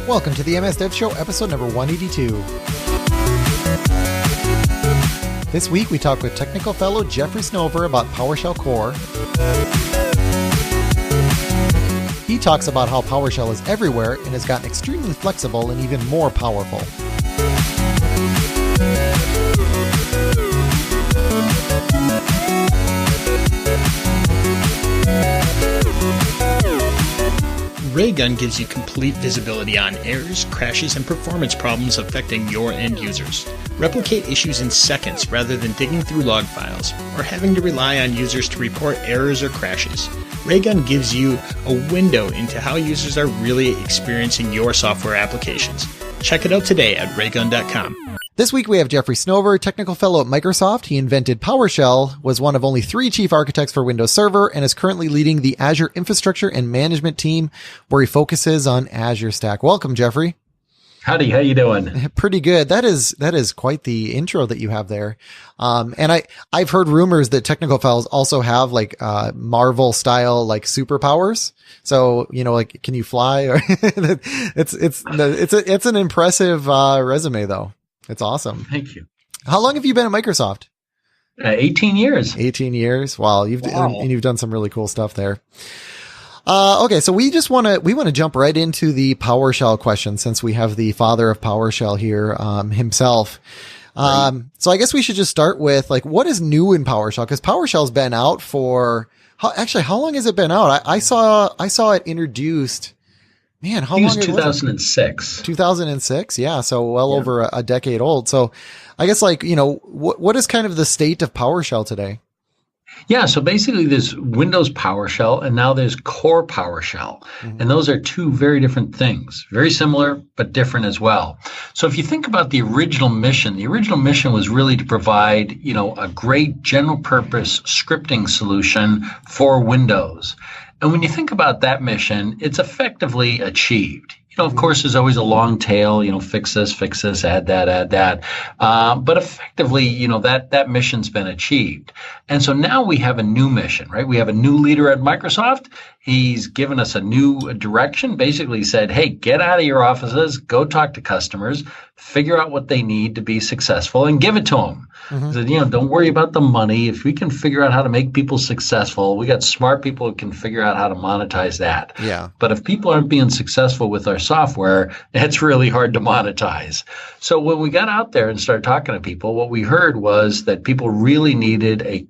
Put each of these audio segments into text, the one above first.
Welcome to the MS Dev Show, episode number 182. This week we talk with Technical Fellow Jeffrey Snover about PowerShell Core. He talks about how PowerShell is everywhere and has gotten extremely flexible and even more powerful. Raygun gives you complete visibility on errors, crashes, and performance problems affecting your end users. Replicate issues in seconds rather than digging through log files or having to rely on users to report errors or crashes. Raygun gives you a window into how users are really experiencing your software applications. Check it out today at raygun.com. This week we have Jeffrey Snover, Technical Fellow at Microsoft. He invented PowerShell, was one of only 3 chief architects for Windows Server, and is currently leading the Azure Infrastructure and Management team, where he focuses on Azure Stack. Welcome, Jeffrey. Howdy, how you doing? Pretty good. That is quite the intro that you have there. And I've heard rumors that Technical Fellows also have like Marvel style like superpowers. So, you know, like, can you fly? Or it's an impressive resume though. It's awesome. Thank you. How long have you been at Microsoft? 18 years. 18 years. Wow. You've done some really cool stuff there. Okay. So we want to jump right into the PowerShell question since we have the father of PowerShell here, himself. Right. So I guess we should just start with like, what is new in PowerShell? Cause PowerShell's been out for how long has it been out? I saw it introduced. Man, how long was it? 2006. 2006, yeah. So well over a decade old. So I guess like, you know, what is kind of the state of PowerShell today? Yeah, so basically there's Windows PowerShell and now there's Core PowerShell. Mm-hmm. And those are 2 very different things. Very similar, but different as well. So if you think about the original mission was really to provide, you know, a great general purpose scripting solution for Windows. And when you think about that mission, it's effectively achieved. You know, of course, there's always a long tail, you know, fix this, add that. But effectively, you know, that mission's been achieved. And so now we have a new mission, right? We have a new leader at Microsoft. He's given us a new direction, basically said, hey, get out of your offices, go talk to customers, figure out what they need to be successful and give it to them. Mm-hmm. He said, you know, don't worry about the money. If we can figure out how to make people successful, we got smart people who can figure out how to monetize that. Yeah. But if people aren't being successful with our software, it's really hard to monetize. So when we got out there and started talking to people, what we heard was that people really needed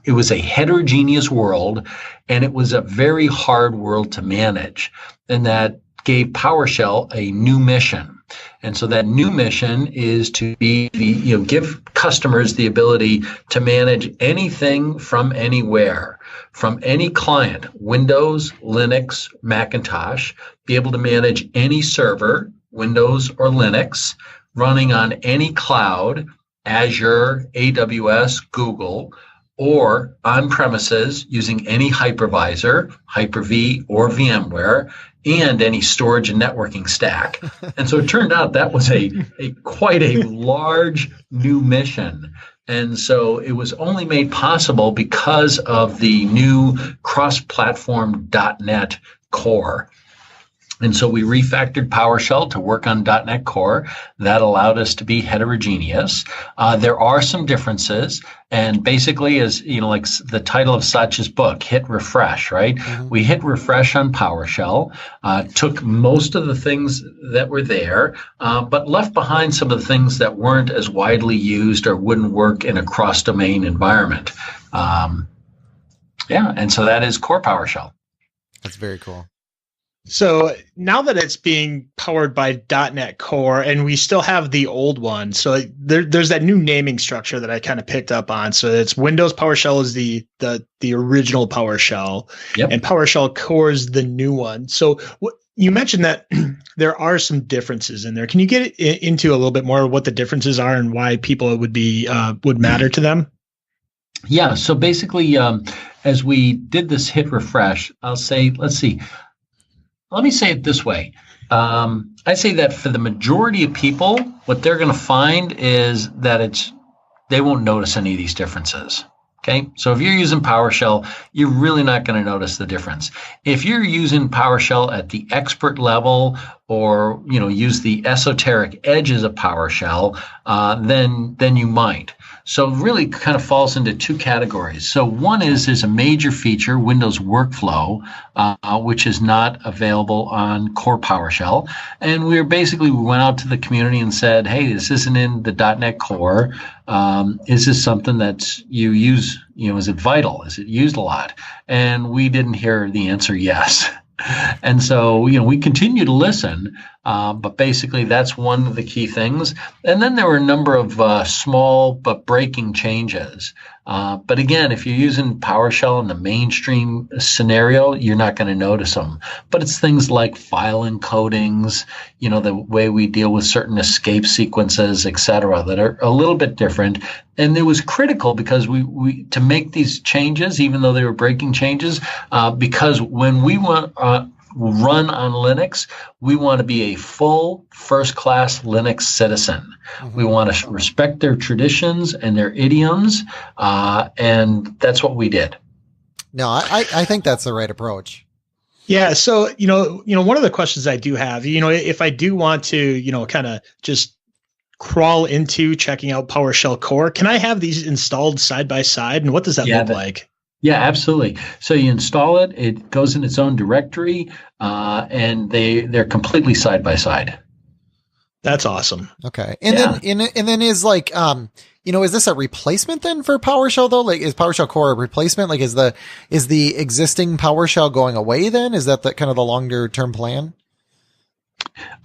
it was a heterogeneous world, and it was a very hard world to manage. And that gave PowerShell a new mission. And so that new mission is to give customers the ability to manage anything from anywhere, from any client, Windows, Linux, Macintosh, be able to manage any server, Windows or Linux, running on any cloud, Azure, AWS, Google, or on-premises using any hypervisor, Hyper-V or VMware, and any storage and networking stack. And so it turned out that was quite a large new mission. And so it was only made possible because of the new cross-platform .NET Core. And so we refactored PowerShell to work on .NET Core. That allowed us to be heterogeneous. There are some differences. And basically, as you know, like the title of Satya's book, hit refresh, right? Mm-hmm. We hit refresh on PowerShell, took most of the things that were there, but left behind some of the things that weren't as widely used or wouldn't work in a cross-domain environment. And so that is Core PowerShell. That's very cool. So now that it's being powered by .NET Core and we still have the old one, so there's that new naming structure that I kind of picked up on. So it's Windows PowerShell is the original PowerShell, yep, and PowerShell Core is the new one. So you mentioned that there are some differences in there. Can you get into a little bit more of what the differences are and why people would matter to them? Yeah. So basically, as we did this hit refresh, I'll say, let me say it this way. I say that for the majority of people, what they're going to find is that they won't notice any of these differences. Okay, so if you're using PowerShell, you're really not going to notice the difference. If you're using PowerShell at the expert level, or use the esoteric edges of PowerShell, then you might. So it really kind of falls into two categories. So one is there's a major feature, Windows Workflow, which is not available on core PowerShell. And we went out to the community and said, hey, this isn't in the .NET Core. Is this something that you use? Is it vital? Is it used a lot? And we didn't hear the answer yes. And so, we continue to listen, but basically that's one of the key things. And then there were a number of small but breaking changes. But again, if you're using PowerShell in the mainstream scenario, you're not going to notice them. But it's things like file encodings, the way we deal with certain escape sequences, et cetera, that are a little bit different. And it was critical because we to make these changes, even though they were breaking changes, because when we run on Linux, we want to be a full first-class Linux citizen. Mm-hmm. We want to respect their traditions and their idioms, and that's what we did. No, I think that's the right approach. Yeah. So, one of the questions I do have, if I do want to, kind of just crawl into checking out PowerShell Core, can I have these installed side by side? And what does that look like? Yeah, absolutely. So you install it, it goes in its own directory, and they're completely side by side. That's awesome. Okay. And then is like, is this a replacement then for PowerShell though? Like, is PowerShell Core a replacement? Like, is the existing PowerShell going away then? Is that the kind of the longer term plan?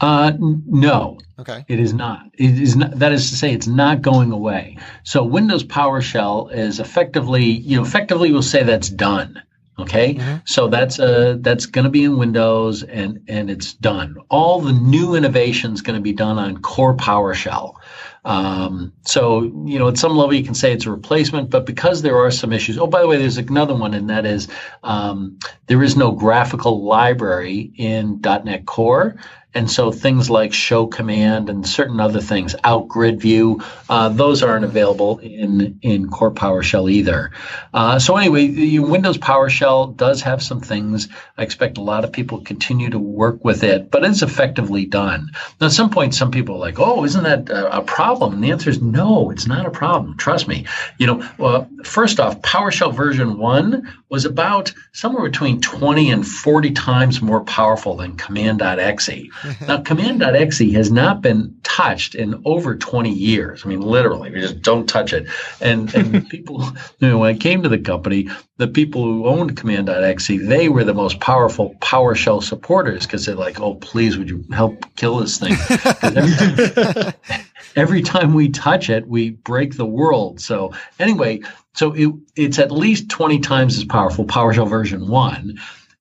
No. Okay. It is not. It is not. That is to say, it's not going away. So Windows PowerShell is effectively we'll say that's done. Okay. Mm-hmm. So that's going to be in Windows and it's done. All the new innovation is going to be done on core PowerShell. So, at some level you can say it's a replacement, but because there are some issues. Oh, by the way, there's another one, and that is, there is no graphical library in .NET Core. And so things like show command and certain other things, out grid view, those aren't available in core PowerShell either. So anyway, the Windows PowerShell does have some things. I expect a lot of people continue to work with it, but it's effectively done. Now, at some point, some people are like, oh, isn't that a problem? And the answer is no, it's not a problem. Trust me. First off, PowerShell version 1 was about somewhere between 20 and 40 times more powerful than command.exe. Now, command.exe has not been touched in over 20 years. I mean, literally, we just don't touch it. And people, when I came to the company, the people who owned command.exe, they were the most powerful PowerShell supporters because they're like, oh, please, would you help kill this thing? Every time we touch it, we break the world. So anyway, it's at least 20 times as powerful, PowerShell version 1.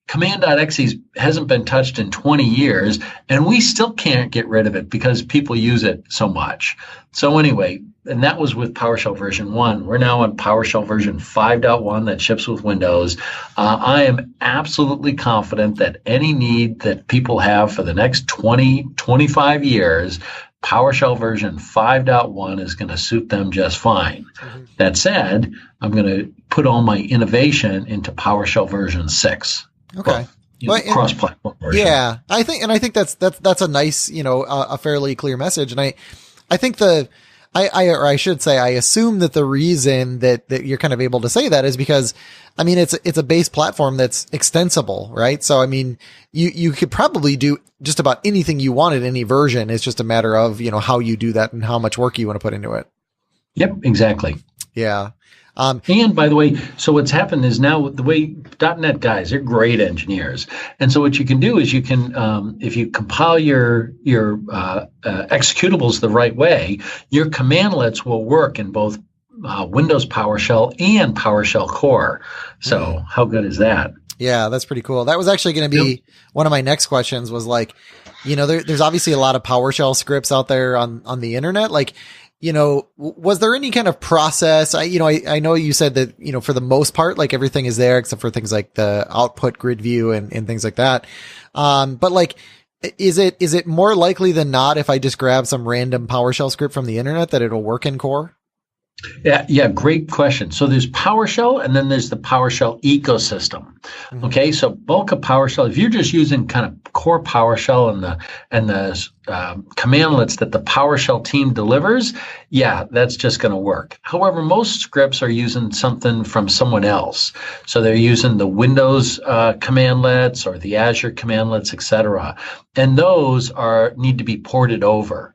Command.exe hasn't been touched in 20 years, and we still can't get rid of it because people use it so much. So anyway, and that was with PowerShell version 1. We're now on PowerShell version 5.1 that ships with Windows. I am absolutely confident that any need that people have for the next 20, 25 years, PowerShell version 5.1 is going to suit them just fine. Mm-hmm. That said, I'm going to put all my innovation into PowerShell version 6. Okay. Cross-platform version. Yeah, I think that's a nice, a fairly clear message. And I think I should say, I assume that the reason that you're kind of able to say that is because, I mean, it's a base platform that's extensible, right? So, I mean, you could probably do just about anything you want in any version. It's just a matter of, how you do that and how much work you want to put into it. Yep, exactly. Yeah. And by the way, so what's happened is now the way .NET guys, they're great engineers. And so what you can do is you can, if you compile your executables the right way, your commandlets will work in both Windows PowerShell and PowerShell Core. So how good is that? Yeah, that's pretty cool. That was actually going to be one of my next questions was like, there's obviously a lot of PowerShell scripts out there on the internet. Like, was there any kind of process? I know you said that, for the most part, like everything is there except for things like the output grid view and things like that. But like, is it more likely than not if I just grab some random PowerShell script from the internet that it'll work in Core? Yeah, great question. So there's PowerShell, and then there's the PowerShell ecosystem. Mm-hmm. Okay, so bulk of PowerShell. If you're just using kind of core PowerShell and the commandlets that the PowerShell team delivers, yeah, that's just going to work. However, most scripts are using something from someone else. So they're using the Windows commandlets or the Azure commandlets, etc. And those need to be ported over.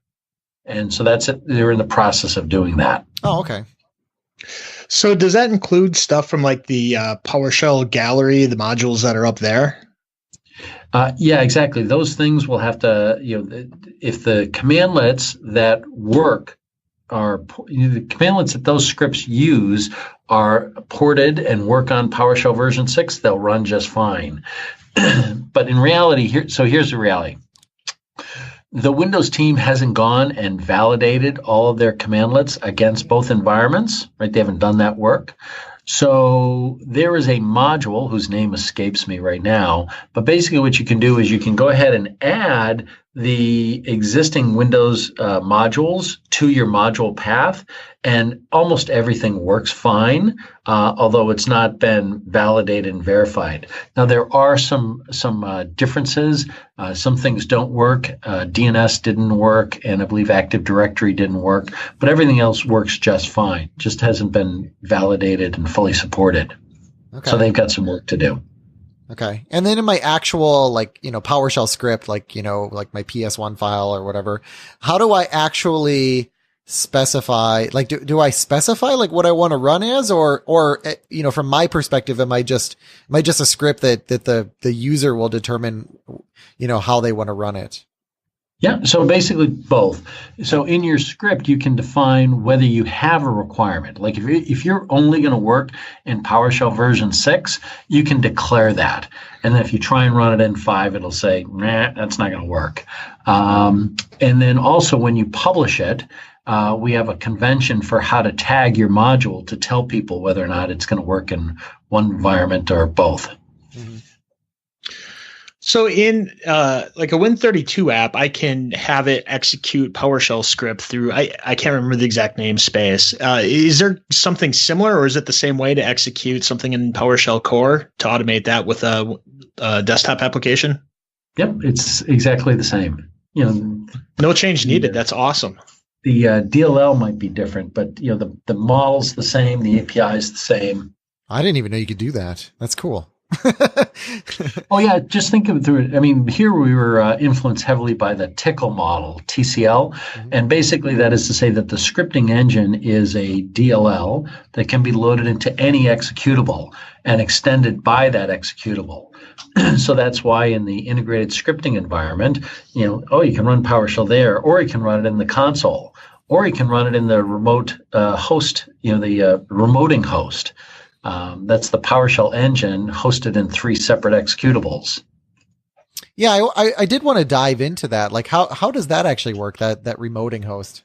And so that's it. They're in the process of doing that. Oh, okay. So does that include stuff from like the PowerShell gallery, the modules that are up there? Yeah, exactly. Those things will have to, if the commandlets that work the commandlets that those scripts use are ported and work on PowerShell version 6, they'll run just fine. But in reality, here's the reality. The Windows team hasn't gone and validated all of their commandlets against both environments, right? They haven't done that work. So there is a module whose name escapes me right now, but basically what you can do is you can go ahead and add the existing Windows modules to your module path, and almost everything works fine, although it's not been validated and verified. Now, there are some differences. Some things don't work. DNS didn't work, and I believe Active Directory didn't work, but everything else works just fine. Just hasn't been validated and fully supported. Okay. So they've got some work to do. Okay. And then in my actual, PowerShell script, like my PS1 file or whatever, how do I actually specify, do I specify what I want to run as, or, from my perspective, am I just a script that the user will determine, how they want to run it? Yeah, so basically both. So in your script, you can define whether you have a requirement. Like if you're only going to work in PowerShell version 6, you can declare that. And then if you try and run it in 5, it'll say, nah, that's not going to work. And then also when you publish it, we have a convention for how to tag your module to tell people whether or not it's going to work in one environment or both. Mm-hmm. So in a Win32 app, I can have it execute PowerShell script through, I can't remember the exact namespace. Is there something similar, or is it the same way to execute something in PowerShell Core to automate that with a desktop application? Yep, it's exactly the same. No change needed. That's awesome. The DLL might be different, but the model's the same, the API is the same. I didn't even know you could do that. That's cool. Oh yeah, just think of it through it. I mean, here we were influenced heavily by the TCL model, TCL, mm-hmm. And basically that is to say that the scripting engine is a DLL that can be loaded into any executable and extended by that executable. So that's why in the integrated scripting environment, you can run PowerShell there, or you can run it in the console, or you can run it in the remote host, the remoting host. That's the PowerShell engine hosted in 3 separate executables. Yeah, I did want to dive into that. Like, how does that actually work, that remoting host?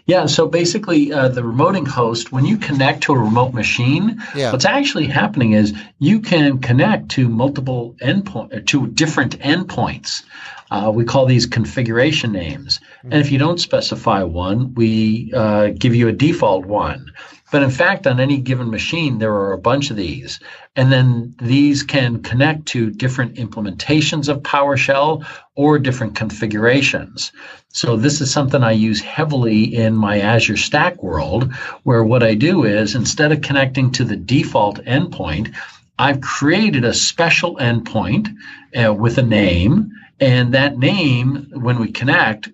Yeah, so basically the remoting host, when you connect to a remote machine, What's actually happening is you can connect to to different endpoints. We call these configuration names. Mm-hmm. And if you don't specify one, we give you a default one. But in fact, on any given machine, there are a bunch of these. And then these can connect to different implementations of PowerShell or different configurations. So this is something I use heavily in my Azure Stack world, where what I do is instead of connecting to the default endpoint, I've created a special endpoint with a name. And that name, when we connect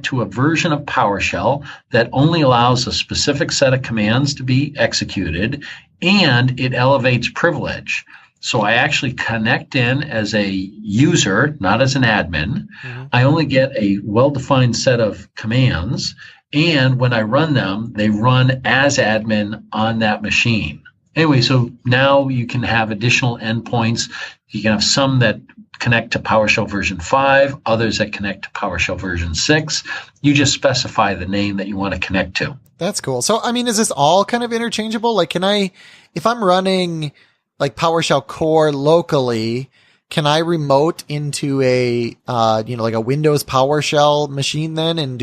to a version of PowerShell that only allows a specific set of commands to be executed, and it elevates privilege. So I actually connect in as a user, not as an admin. Mm-hmm. I only get a well-defined set of commands, and when I run them, they run as admin on that machine. Anyway, so now you can have additional endpoints. You can have some that connect to PowerShell version 5, others that connect to PowerShell version 6. You just specify the name that you want to connect to. That's cool. So, I mean, is this all kind of interchangeable? Like, if I'm running like PowerShell Core locally, can I remote into a, like a Windows PowerShell machine then and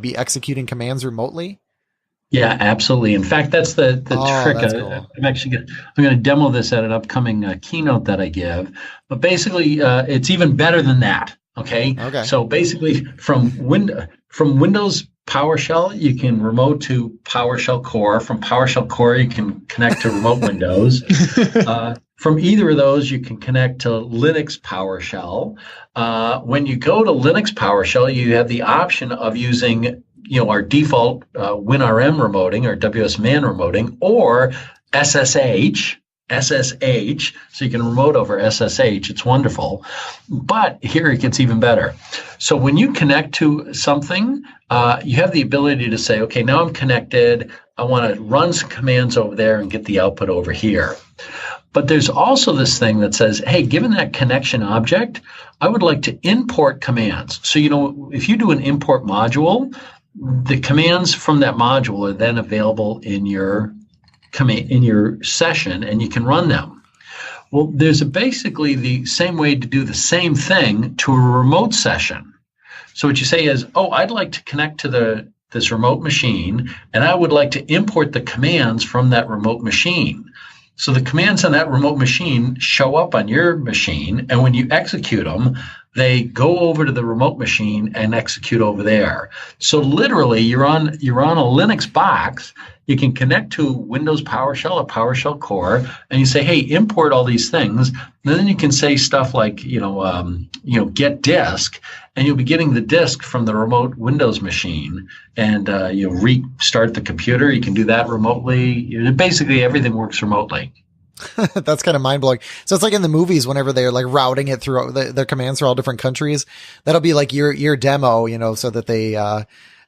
be executing commands remotely? Yeah, absolutely. In fact, that's the trick. That's cool. I'm going to demo this at an upcoming keynote that I give. But basically, it's even better than that. Okay. So basically, from Windows PowerShell, you can remote to PowerShell Core. From PowerShell Core, you can connect to remote Windows. From either of those, you can connect to Linux PowerShell. When you go to Linux PowerShell, you have the option of using our default WinRM remoting or WSMan remoting or SSH, so you can remote over SSH. It's wonderful. But here it gets even better. So when you connect to something, you have the ability to say, okay, now I'm connected. I want to run some commands over there and get the output over here. But there's also this thing that says, hey, given that connection object, I would like to import commands. So, if you do an import module, the commands from that module are then available in your session, and you can run them. Well, there's basically the same way to do the same thing to a remote session. So what you say is, I'd like to connect to this remote machine, and I would like to import the commands from that remote machine. So the commands on that remote machine show up on your machine, and when you execute them, they go over to the remote machine and execute over there. So literally, you're on a Linux box. You can connect to Windows PowerShell or PowerShell Core, and you say, "Hey, import all these things." And then you can say stuff like, get disk, and you'll be getting the disk from the remote Windows machine, and you'll restart the computer. You can do that remotely. Basically, everything works remotely. That's kind of mind blowing. So it's like in the movies, whenever they're like routing it through their commands through all different countries, that'll be like your demo, so that they,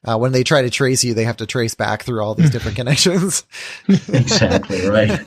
when they try to trace you, they have to trace back through all these different connections. Exactly right.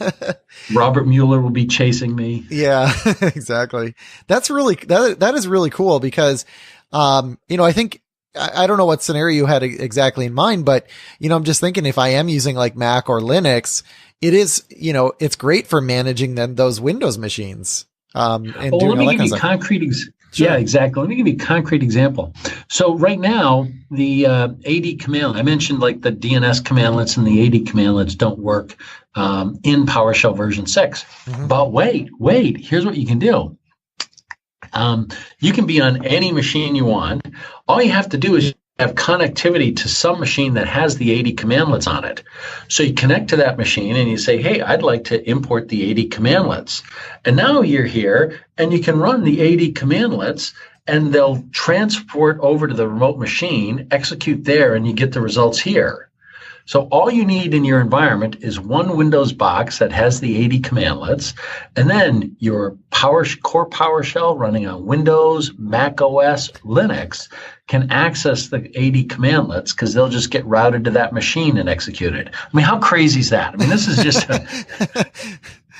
Robert Mueller will be chasing me. Yeah, exactly. That's really, that is really cool because, I think, I don't know what scenario you had exactly in mind, but, I'm just thinking if I am using like Mac or Linux, it is, it's great for managing those Windows machines. Let me give you concrete. Sure. Yeah, exactly. Let me give you a concrete example. So right now, the AD command, I mentioned like the DNS commandlets and the AD commandlets don't work in PowerShell version 6. Mm-hmm. But wait, here's what you can do. You can be on any machine you want. All you have to do is have connectivity to some machine that has the AD commandlets on it. So you connect to that machine and you say, hey, I'd like to import the AD commandlets. And now you're here and you can run the AD commandlets and they'll transport over to the remote machine, execute there, and you get the results here. So all you need in your environment is one Windows box that has the AD commandlets, and then your core PowerShell running on Windows, Mac OS, Linux can access the AD commandlets because they'll just get routed to that machine and executed. I mean, how crazy is that? I mean, this is just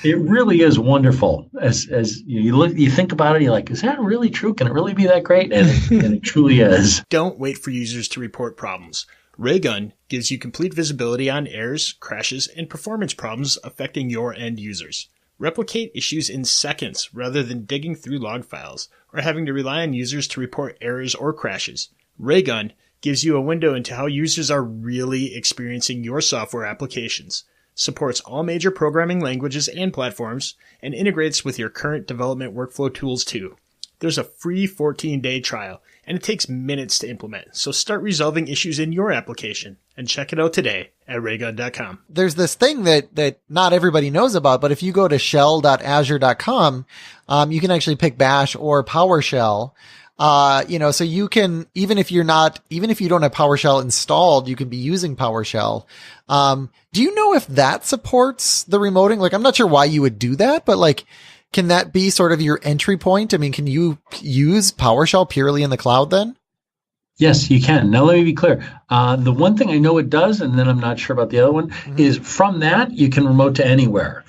it really is wonderful. As you think about it, you're like, is that really true? Can it really be that great? And it truly is. Don't wait for users to report problems. Raygun gives you complete visibility on errors, crashes, and performance problems affecting your end users. Replicate issues in seconds rather than digging through log files or having to rely on users to report errors or crashes. Raygun gives you a window into how users are really experiencing your software applications, supports all major programming languages and platforms, and integrates with your current development workflow tools too. There's a free 14-day trial, and it takes minutes to implement. So start resolving issues in your application and check it out today at raygun.com. There's this thing that not everybody knows about, but if you go to shell.azure.com, you can actually pick Bash or PowerShell. So you can, even if you don't have PowerShell installed, you can be using PowerShell. Do you know if that supports the remoting? Like, I'm not sure why you would do that, but like, can that be sort of your entry point? I mean, can you use PowerShell purely in the cloud then? Yes, you can. Now, let me be clear. The one thing I know it does, and then I'm not sure about the other one, is from that, you can remote to anywhere.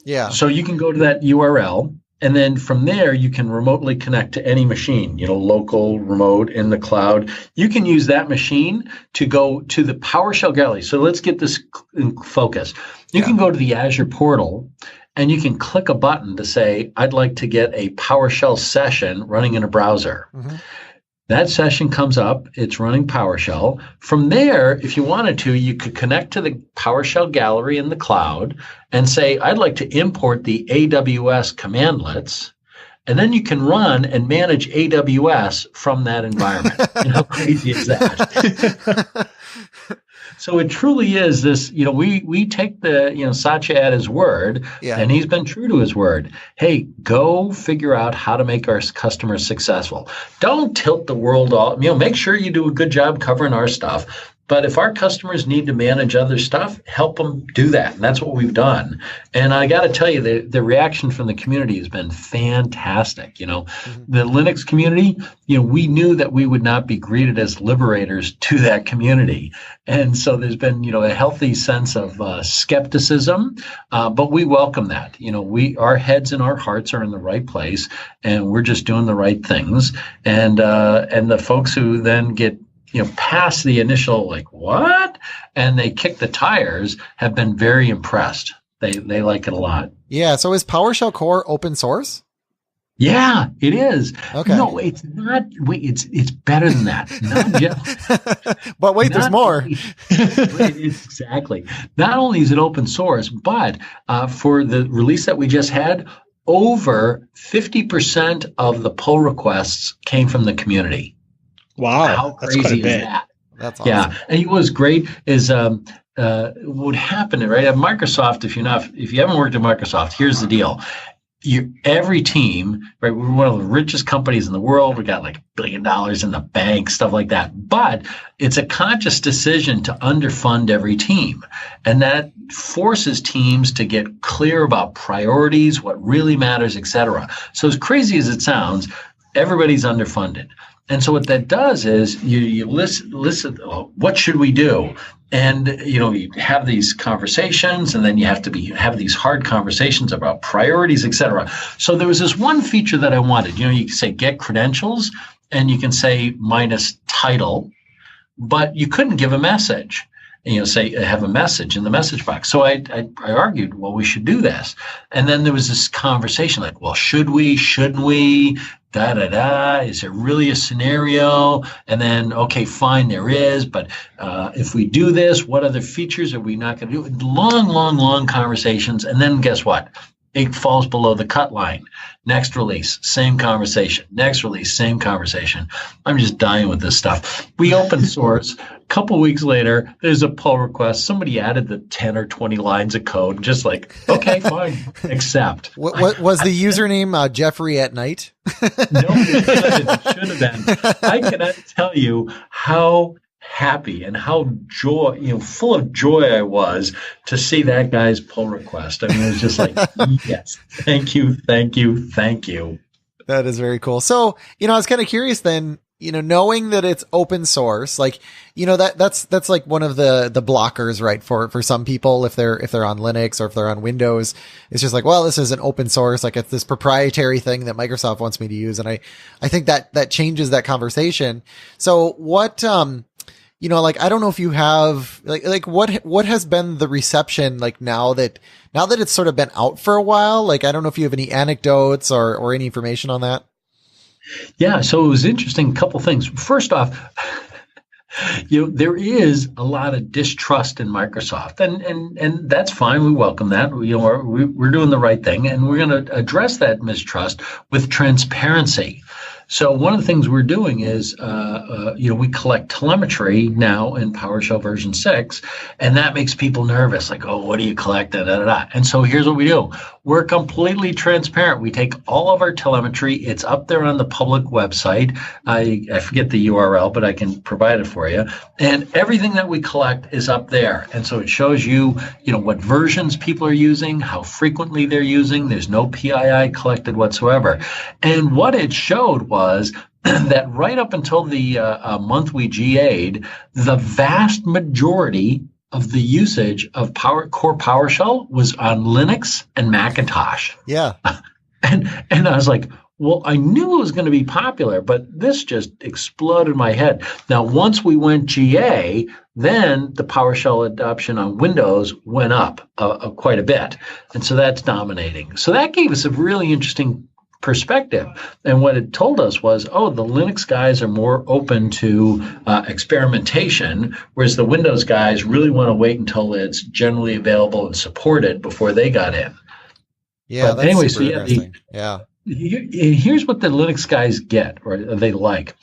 Yeah. So you can go to that URL, and then from there, you can remotely connect to any machine, local, remote, in the cloud. You can use that machine to go to the PowerShell gallery. So let's get this in focus. You can go to the Azure portal, and you can click a button to say, I'd like to get a PowerShell session running in a browser. Mm-hmm. That session comes up, it's running PowerShell. From there, if you wanted to, you could connect to the PowerShell gallery in the cloud and say, I'd like to import the AWS commandlets. And then you can run and manage AWS from that environment. How crazy is that? So it truly is this, we take the, Satya at his word, and he's been true to his word. Hey, go figure out how to make our customers successful. Don't tilt the world all, make sure you do a good job covering our stuff. But if our customers need to manage other stuff, help them do that. And that's what we've done. And I got to tell you, the reaction from the community has been fantastic. Mm-hmm. The Linux community, we knew that we would not be greeted as liberators to that community. And so there's been, a healthy sense of skepticism, but we welcome that. Our heads and our hearts are in the right place, and we're just doing the right things. And the folks who then get past the initial what, and they kick the tires, have been very impressed. They like it a lot. Yeah. So is PowerShell Core open source? Yeah, it is. Okay. No, it's not. Wait, it's better than that. Not just, but wait, there's more. Exactly. Not only is it open source, but for the release that we just had, over 50% of the pull requests came from the community. Wow, how crazy is that? That's awesome. Yeah, and what was great is what happened, right? At Microsoft, if you haven't worked at Microsoft, here's the deal. Every team, right? We're one of the richest companies in the world. We got $1 billion in the bank, stuff like that. But it's a conscious decision to underfund every team. And that forces teams to get clear about priorities, what really matters, et cetera. So as crazy as it sounds, everybody's underfunded. And so what that does is you listen, what should we do? And, you have these conversations, and then you have to have these hard conversations about priorities, et cetera. So there was this one feature that I wanted. You can say get credentials, and you can say minus title, but you couldn't give a message. And, say have a message in the message box. So I argued, well, we should do this. And then there was this conversation well, should we, shouldn't we? Is there really a scenario? And then, okay, fine, there is. But if we do this, what other features are we not going to do? Long conversations. And then guess what? It falls below the cut line. Next release, same conversation. Next release, same conversation. I'm just dying with this stuff. We open source. A couple weeks later, there's a pull request. Somebody added the 10 or 20 lines of code. Just okay, fine, accept. What was the username Jeffrey at night? No, it should have been. I cannot tell you how happy and how full of joy I was to see that guy's pull request. I mean, it was just yes, thank you. That is very cool. So, I was kind of curious then, knowing that it's open source, that's like one of the blockers, right? For some people, if they're on Linux or if they're on Windows, it's just well, this isn't open source. It's this proprietary thing that Microsoft wants me to use. And I think that changes that conversation. So what, I don't know if you have what has been the reception now that it's sort of been out for a while. I don't know if you have any anecdotes or any information on that. Yeah, so it was interesting. A couple things. First off, there is a lot of distrust in Microsoft, and that's fine. We welcome that. We're doing the right thing, and we're going to address that mistrust with transparency. So one of the things we're doing is, we collect telemetry now in PowerShell version 6, and that makes people nervous. What do you collect? And so here's what we do. We're completely transparent. We take all of our telemetry. It's up there on the public website. I forget the URL, but I can provide it for you. And everything that we collect is up there. And so it shows you, what versions people are using, how frequently they're using. There's no PII collected whatsoever. And what it showed was that right up until the month we GA'd, the vast majority of the usage of Core PowerShell was on Linux and Macintosh. Yeah. And I was like, well, I knew it was going to be popular, but this just exploded in my head. Now, once we went GA, then the PowerShell adoption on Windows went up quite a bit. And so that's dominating. So that gave us a really interesting perspective. And what it told us was, the Linux guys are more open to experimentation, whereas the Windows guys really want to wait until it's generally available and supported before they got in. Yeah, but anyway, so interesting. Here's what the Linux guys get, or they like.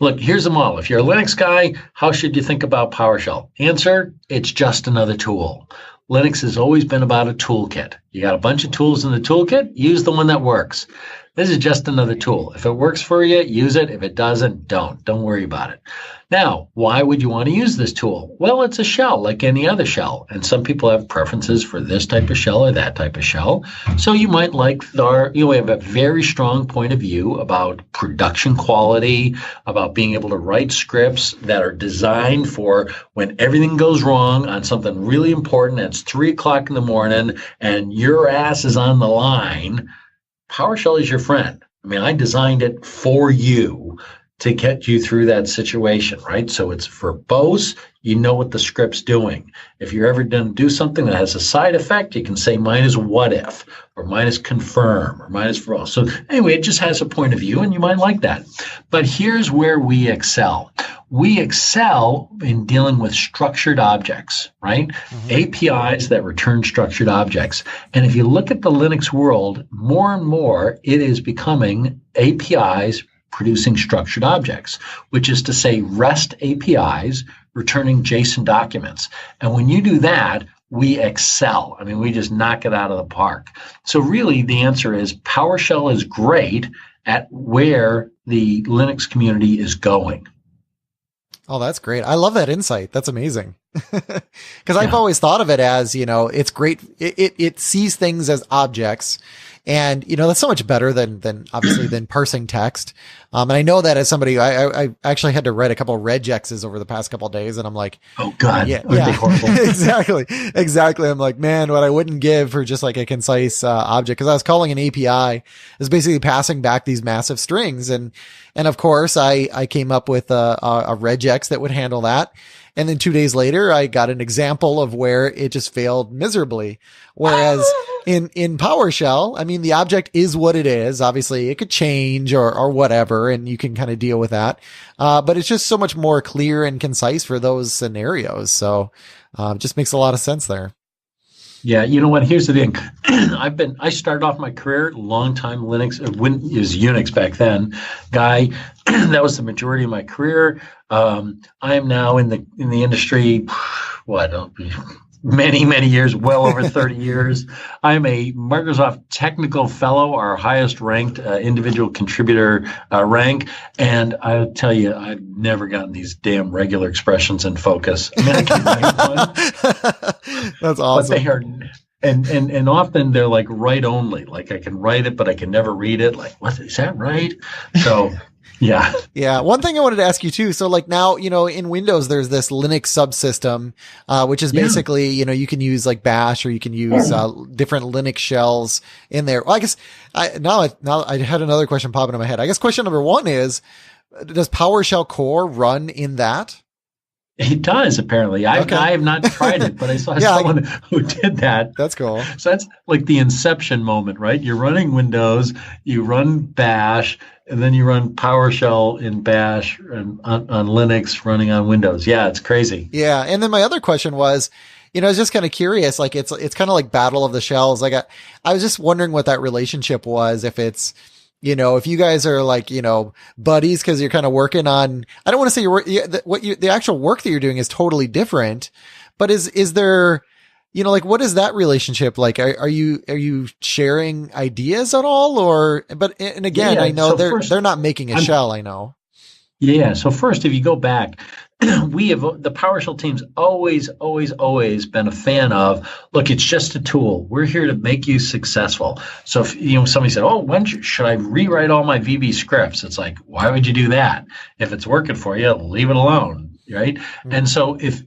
Look, here's the model. If you're a Linux guy, how should you think about PowerShell? Answer, it's just another tool. Linux has always been about a toolkit. You got a bunch of tools in the toolkit, use the one that works. This is just another tool. If it works for you, use it. If it doesn't, don't. Don't worry about it. Now, why would you want to use this tool? Well, it's a shell like any other shell. And some people have preferences for this type of shell or that type of shell. So you might like we have a very strong point of view about production quality, about being able to write scripts that are designed for when everything goes wrong on something really important. It's 3 o'clock in the morning and your ass is on the line. PowerShell is your friend. I mean, I designed it for you to get you through that situation, right? So it's verbose. You know what the script's doing. If you're ever going to do something that has a side effect, you can say minus what if, or minus confirm, or minus for all. So anyway, it just has a point of view, and you might like that. But here's where we excel. We excel in dealing with structured objects, right? Mm-hmm. APIs that return structured objects. And if you look at the Linux world, more and more, it is becoming APIs producing structured objects, which is to say REST APIs returning JSON documents. And when you do that, we excel. I mean, we just knock it out of the park. So really, the answer is PowerShell is great at where the Linux community is going. Oh, that's great. I love that insight. That's amazing. Because I've always thought of it as, it's great. It sees things as objects. And, that's so much better than obviously than parsing text. And I know that as somebody, I actually had to write a couple of regexes over the past couple of days, and I'm like, oh God, yeah, they horrible? Exactly. I'm like, man, what I wouldn't give for just like a concise object, because I was calling an API is basically passing back these massive strings, and of course I came up with a regex that would handle that. And then 2 days later, I got an example of where it just failed miserably. Whereas in PowerShell, I mean, the object is what it is. Obviously, it could change or whatever, and you can kind of deal with that. But it's just so much more clear and concise for those scenarios. So it just makes a lot of sense there. Yeah, you know what? Here's the thing. I started off my career long time Linux, it was Unix back then, guy. That was the majority of my career. I am now in the industry, many years, well over 30 years. I'm a Microsoft Technical Fellow, our highest ranked individual contributor rank. And I'll tell you, I've never gotten these damn regular expressions in focus. I mean, I can write one. That's awesome. But they are, and often they're like write only. Like I can write it, but I can never read it. Like, what is that right? So yeah. Yeah. One thing I wanted to ask you too. So like now, in Windows, there's this Linux subsystem, which is basically, you can use like Bash, or you can use, different Linux shells in there. Well, I guess now I had another question pop into my head. I guess question number one is, does PowerShell Core run in that? It does, apparently. I have not tried it, but I saw someone who did that. That's cool. So that's like the inception moment, right? You're running Windows, you run Bash, and then you run PowerShell in Bash and on Linux running on Windows. Yeah, it's crazy. Yeah. And then my other question was, I was just kind of curious, like it's kind of like Battle of the Shells. Like I was just wondering what that relationship was, if it's, if you guys are like, buddies, cause you're kind of working on, I don't want to say the actual work that you're doing is totally different, but is there, like, what is that relationship like? Are you sharing ideas at all, and again, I know they're not making a shell, I know. Yeah. So first, if you go back, the PowerShell team's always been a fan of, look, it's just a tool. We're here to make you successful. So if somebody said, oh, should I rewrite all my VB scripts? It's like, why would you do that? If it's working for you, leave it alone. right? And so if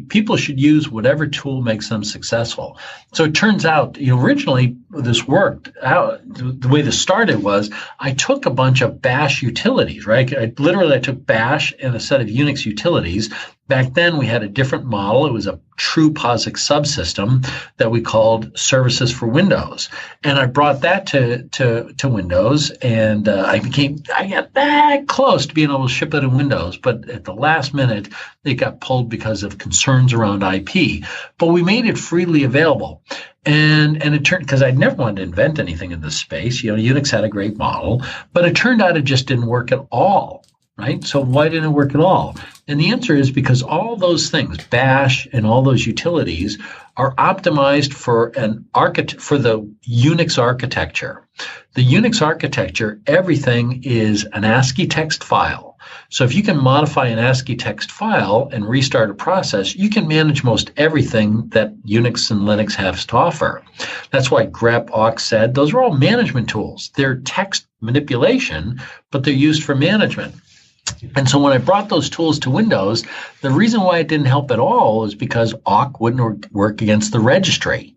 people should use whatever tool makes them successful. So it turns out, originally this worked out. The way this started was I took a bunch of bash utilities, right? I took bash and a set of Unix utilities. Back then we had a different model. It was a true POSIX subsystem that we called Services for Windows. And I brought that to Windows, and I got that close to being able to ship it in Windows, but at the last minute, it got pulled because of concerns around IP. But we made it freely available. And it turned, because I'd never wanted to invent anything in this space. Unix had a great model, but it turned out it just didn't work at all. Right? So why didn't it work at all? And the answer is because all those things, bash and all those utilities, are optimized for the Unix architecture. The Unix architecture, everything is an ASCII text file. So if you can modify an ASCII text file and restart a process, you can manage most everything that Unix and Linux has to offer. That's why grep, awk, sed, those are all management tools. They're text manipulation, but they're used for management. And so when I brought those tools to Windows, the reason why it didn't help at all is because awk wouldn't work against the registry,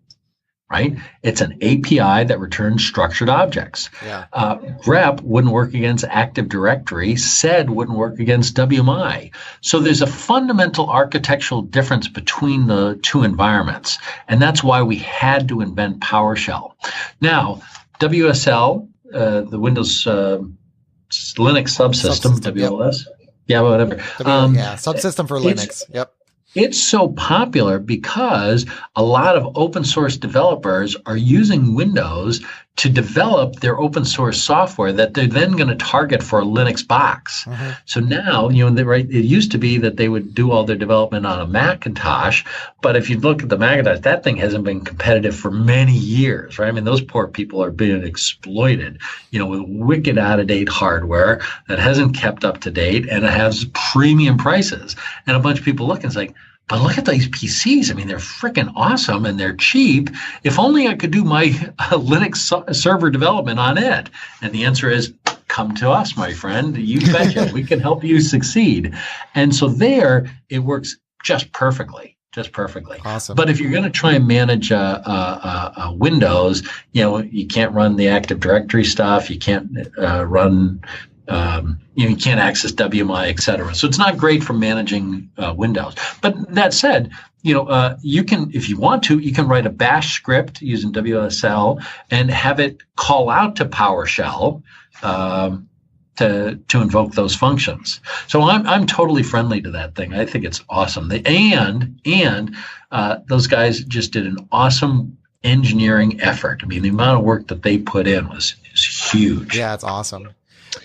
right? It's an API that returns structured objects. Yeah. Grep wouldn't work against Active Directory. Sed wouldn't work against WMI. So there's a fundamental architectural difference between the two environments. And that's why we had to invent PowerShell. Now, WSL, the Windows Linux subsystem, WLS. Yep. Yeah, whatever. Subsystem for Linux. Yep. It's so popular because a lot of open source developers are using Windows to develop their open source software that they're then going to target for a Linux box. Mm-hmm. So now, it used to be that they would do all their development on a Macintosh, but if you look at the Macintosh, that thing hasn't been competitive for many years, right? I mean, those poor people are being exploited, with wicked out-of-date hardware that hasn't kept up to date, and it has premium prices. And a bunch of people look and it's like, but look at these PCs. I mean, they're freaking awesome and they're cheap. If only I could do my Linux server development on it. And the answer is, come to us, my friend. You betcha. We can help you succeed. And so there, it works just perfectly. Awesome. But if you're going to try and manage Windows, you can't run the Active Directory stuff. You can't run... you can't access WMI, et cetera. So it's not great for managing Windows. But that said, you can, if you want to, you can write a bash script using WSL and have it call out to PowerShell to invoke those functions. So I'm totally friendly to that thing. I think it's awesome. And those guys just did an awesome engineering effort. I mean, the amount of work that they put in is huge. Yeah, it's awesome.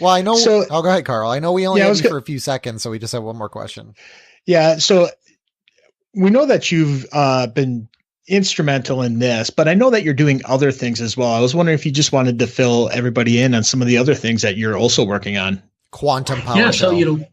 Well, I know. Go ahead, Carl. I know we only have you for a few seconds, so we just have one more question. Yeah. So we know that you've been instrumental in this, but I know that you're doing other things as well. I was wondering if you just wanted to fill everybody in on some of the other things that you're also working on. Quantum PowerShell.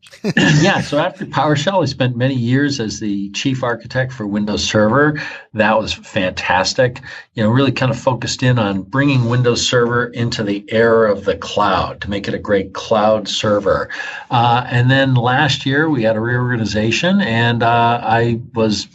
So after PowerShell, I spent many years as the chief architect for Windows Server. That was fantastic. Really kind of focused in on bringing Windows Server into the era of the cloud to make it a great cloud server. And then last year we had a reorganization, and I was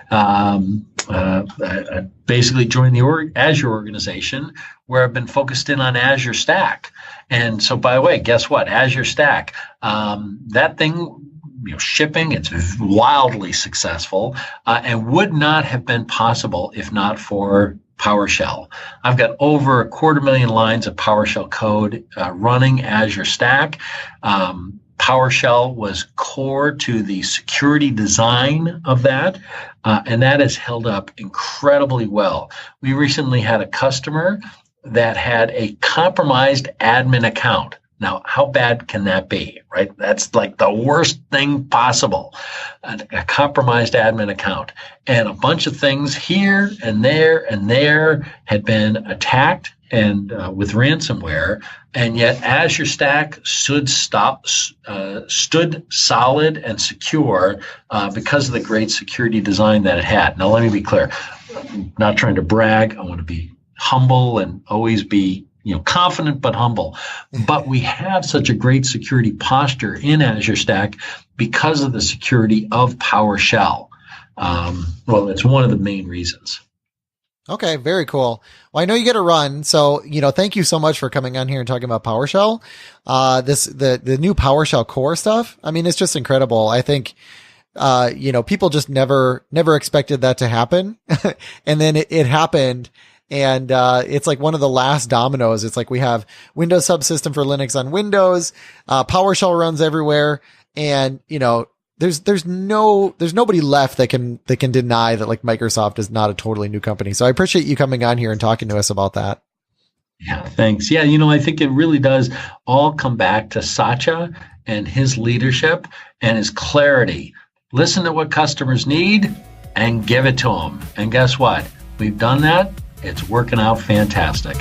I basically joined the Azure organization, where I've been focused in on Azure Stack. And so, by the way, guess what? Azure Stack, that thing, shipping, it's wildly successful, and would not have been possible if not for PowerShell. I've got over 250,000 lines of PowerShell code running Azure Stack. PowerShell was core to the security design of that, and that has held up incredibly well. We recently had a customer that had a compromised admin account. Now, how bad can that be, right? That's like the worst thing possible, a compromised admin account. And a bunch of things here and there had been attacked and with ransomware, and yet Azure Stack stood solid and secure because of the great security design that it had. Now, let me be clear. I'm not trying to brag. I want to be humble and always be confident but humble. But we have such a great security posture in Azure Stack because of the security of PowerShell. Well, it's one of the main reasons. Okay, very cool. Well, I know you get a run, so thank you so much for coming on here and talking about PowerShell. The new PowerShell Core stuff. I mean, it's just incredible. I think people just never expected that to happen, and then it happened. And it's like one of the last dominoes. It's like we have Windows subsystem for Linux on Windows. PowerShell runs everywhere, and there's nobody left that can deny that like Microsoft is not a totally new company. So I appreciate you coming on here and talking to us about that. Yeah, thanks. Yeah, I think it really does all come back to Satya and his leadership and his clarity. Listen to what customers need and give it to them. And guess what? We've done that. It's working out fantastic.